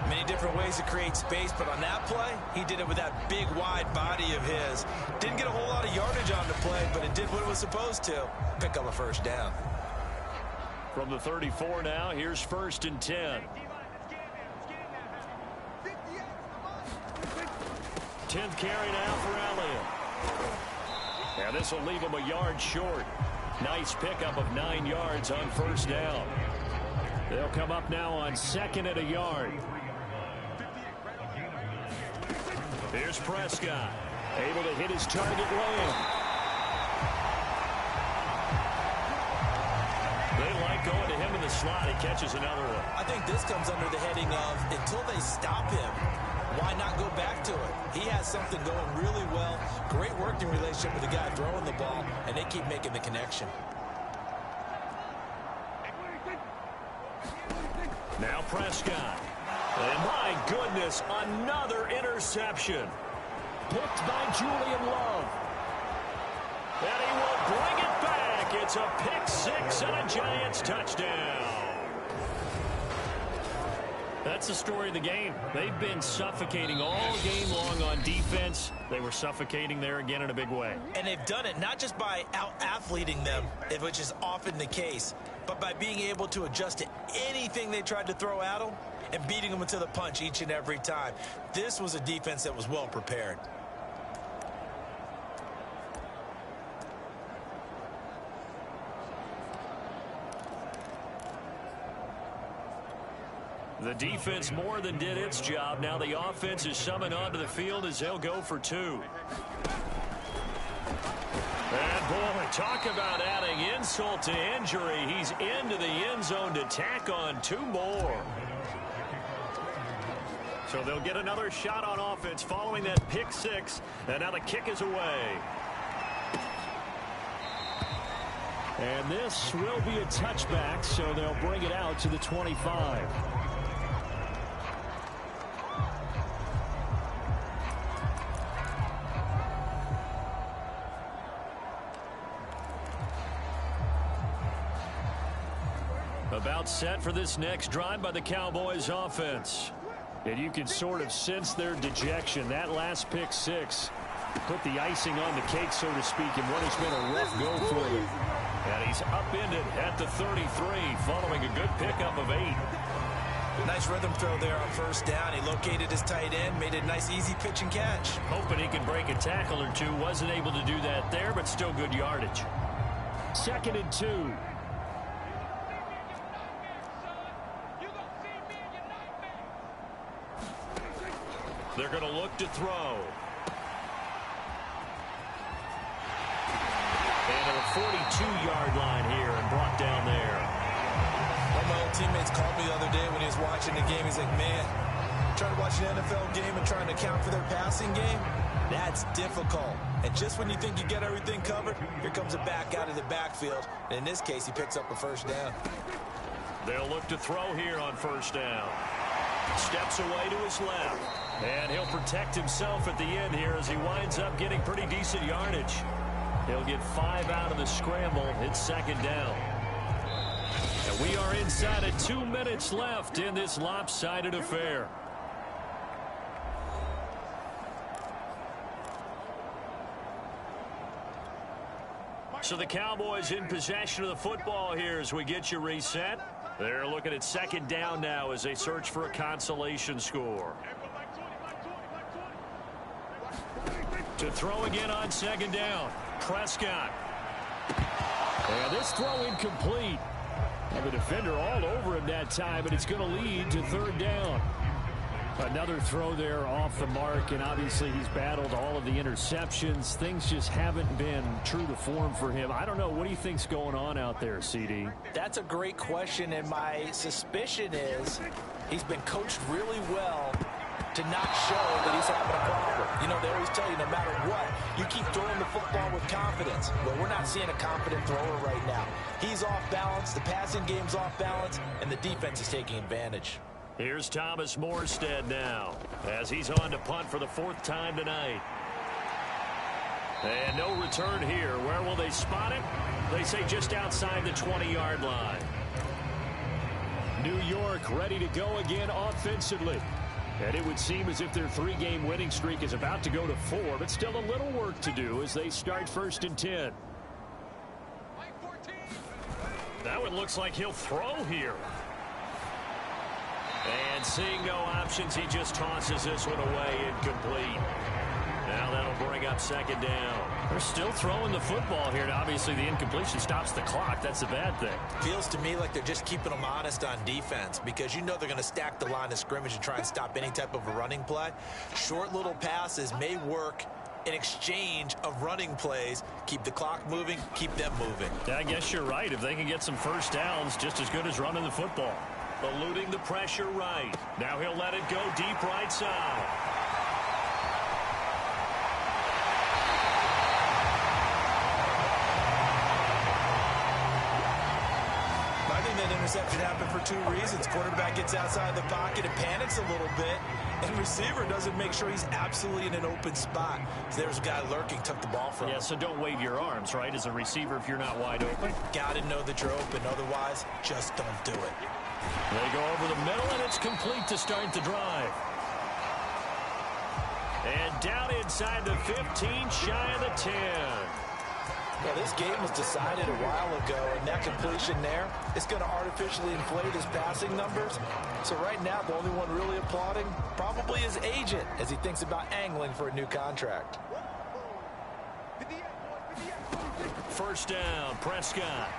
Many different ways to create space, but on that play, he did it with that big, wide body of his. Didn't get a whole lot of yardage on the play, but it did what it was supposed to. Pick up a 1st down. From the 34 now, here's 1st and 10. 10th carry now for Elliott. And this will leave him a yard short. Nice pickup of 9 yards on 1st down. They'll come up now on 2nd and a yard. Here's Prescott, able to hit his target land. They like going to him in the slot. He catches another one. I think this comes under the heading of until they stop him, why not go back to it? He has something going really well. Great working relationship with the guy throwing the ball, and they keep making the connection. Now Prescott. And my goodness, another interception. Picked by Julian Love. And he will bring it back. It's a pick 6 and a Giants touchdown. That's the story of the game. They've been suffocating all game long on defense. They were suffocating there again in a big way. And they've done it not just by out-athleting them, which is often the case, but by being able to adjust to anything they tried to throw at them and beating them to the punch each and every time. This was a defense that was well prepared. The defense more than did its job. Now the offense is summoned onto the field as they'll go for 2. And boy, talk about adding insult to injury. He's into the end zone to tack on 2 more. So they'll get another shot on offense following that pick 6. And now the kick is away. And this will be a touchback, so they'll bring it out to the 25. About set for this next drive by the Cowboys offense. And you can sort of sense their dejection. That last pick 6 put the icing on the cake, so to speak, in what has been a rough go for them. And he's upended at the 33 following a good pickup of 8. Nice rhythm throw there on 1st down. He located his tight end, made a nice easy pitch and catch. Hoping he can break a tackle or 2. Wasn't able to do that there, but still good yardage. 2nd and 2. They're going to look to throw. And at the 42-yard line here and brought down there. One of my old teammates called me the other day when he was watching the game. He's like, man, trying to watch an NFL game and trying to account for their passing game, that's difficult. And just when you think you get everything covered, here comes a back out of the backfield. And in this case, he picks up a 1st down. They'll look to throw here on 1st down. Steps away to his left. And he'll protect himself at the end here as he winds up getting pretty decent yardage. He'll get 5 out of the scramble. It's 2nd down. And we are inside of 2 minutes left in this lopsided affair. So the Cowboys in possession of the football here as we get you reset. They're looking at 2nd down now as they search for a consolation score. To throw again on 2nd down. Prescott. And this throw incomplete. And the defender all over him that time, but it's going to lead to 3rd down. Another throw there off the mark, and obviously he's battled all of the interceptions. Things just haven't been true to form for him. I don't know. What do you think's going on out there, CD? That's a great question, and my suspicion is he's been coached really well to not show that he's having a problem. You know, they always tell you no matter what, you keep throwing the football with confidence. Well, we're not seeing a confident thrower right now. He's off balance, the passing game's off balance, and the defense is taking advantage. Here's Thomas Morstead now as he's on to punt for the 4th time tonight. And no return here. Where will they spot it? They say just outside the 20-yard line. New York ready to go again offensively. And it would seem as if their 3-game winning streak is about to go to 4, but still a little work to do as they start 1st and 10. Now it looks like he'll throw here. And seeing no options, he just tosses this one away, incomplete. Now that'll bring up second down. They're still throwing the football here, and obviously the incompletion stops the clock. That's a bad thing. Feels to me like they're just keeping them honest on defense because you know they're going to stack the line of scrimmage and try and stop any type of a running play. Short little passes may work in exchange of running plays. Keep the clock moving, keep them moving. Yeah, I guess you're right. If they can get some first downs, just as good as running the football. Eluding the pressure right. Now he'll let it go deep right side. I think that interception happened for two reasons. Quarterback gets outside the pocket and panics a little bit, and receiver doesn't make sure he's absolutely in an open spot. So there's a guy lurking, took the ball from him. Yeah, so don't wave your arms, right, as a receiver if you're not wide open. Got to know that you're open. Otherwise, just don't do it. They go over the middle, and it's complete to start the drive. And down inside the 15, shy of the 10. Well, this game was decided a while ago, and that completion there is going to artificially inflate his passing numbers. So right now, the only one really applauding probably his agent as he thinks about angling for a new contract. First down, Prescott.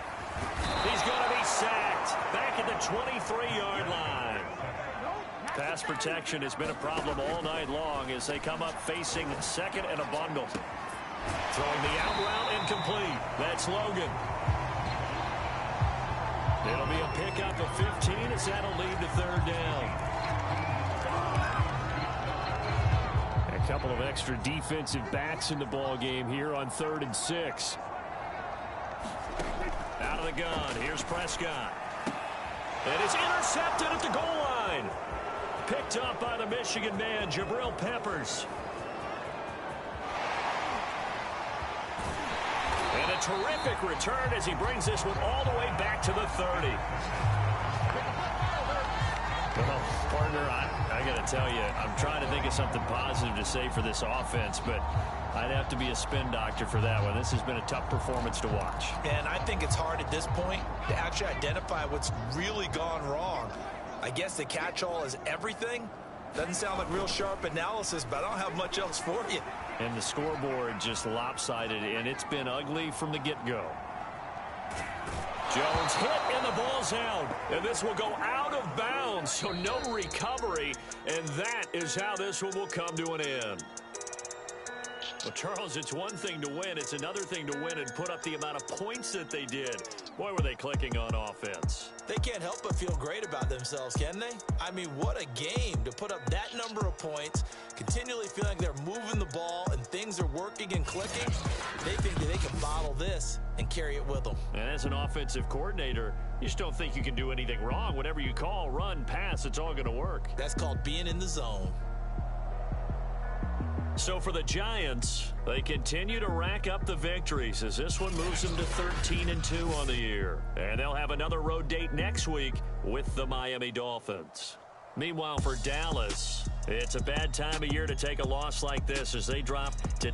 He's going to be sacked back at the 23-yard line. Pass protection has been a problem all night long as they come up facing second and a bundle. Throwing the out route incomplete. That's Logan. It'll be a pickup of 15 as that'll lead to third down. A couple of extra defensive backs in the ball game here on 3rd and 6. Out of the gun, here's Prescott. And it's intercepted at the goal line. Picked up by the Michigan man, Jabril Peppers. And a terrific return as he brings this one all the way back to the 30. Well, partner, I got to tell you, I'm trying to think of something positive to say for this offense, but I'd have to be a spin doctor for that one. This has been a tough performance to watch. And I think it's hard at this point to actually identify what's really gone wrong. I guess the catch-all is everything. Doesn't sound like real sharp analysis, but I don't have much else for you. And the scoreboard just lopsided, and it's been ugly from the get-go. Jones hit, and the ball's out. And this will go out of bounds, so no recovery. And that is how this one will come to an end. Well, Charles, it's one thing to win. It's another thing to win and put up the amount of points that they did. Boy, were they clicking on offense. They can't help but feel great about themselves, can they? I mean, what a game to put up that number of points, continually feeling they're moving the ball and things are working and clicking. They think that they can bottle this and carry it with them. And as an offensive coordinator, you just don't think you can do anything wrong. Whatever you call, run, pass, it's all going to work. That's called being in the zone. So for the Giants, they continue to rack up the victories as this one moves them to 13-2 on the year. And they'll have another road date next week with the Miami Dolphins. Meanwhile, for Dallas, it's a bad time of year to take a loss like this as they drop to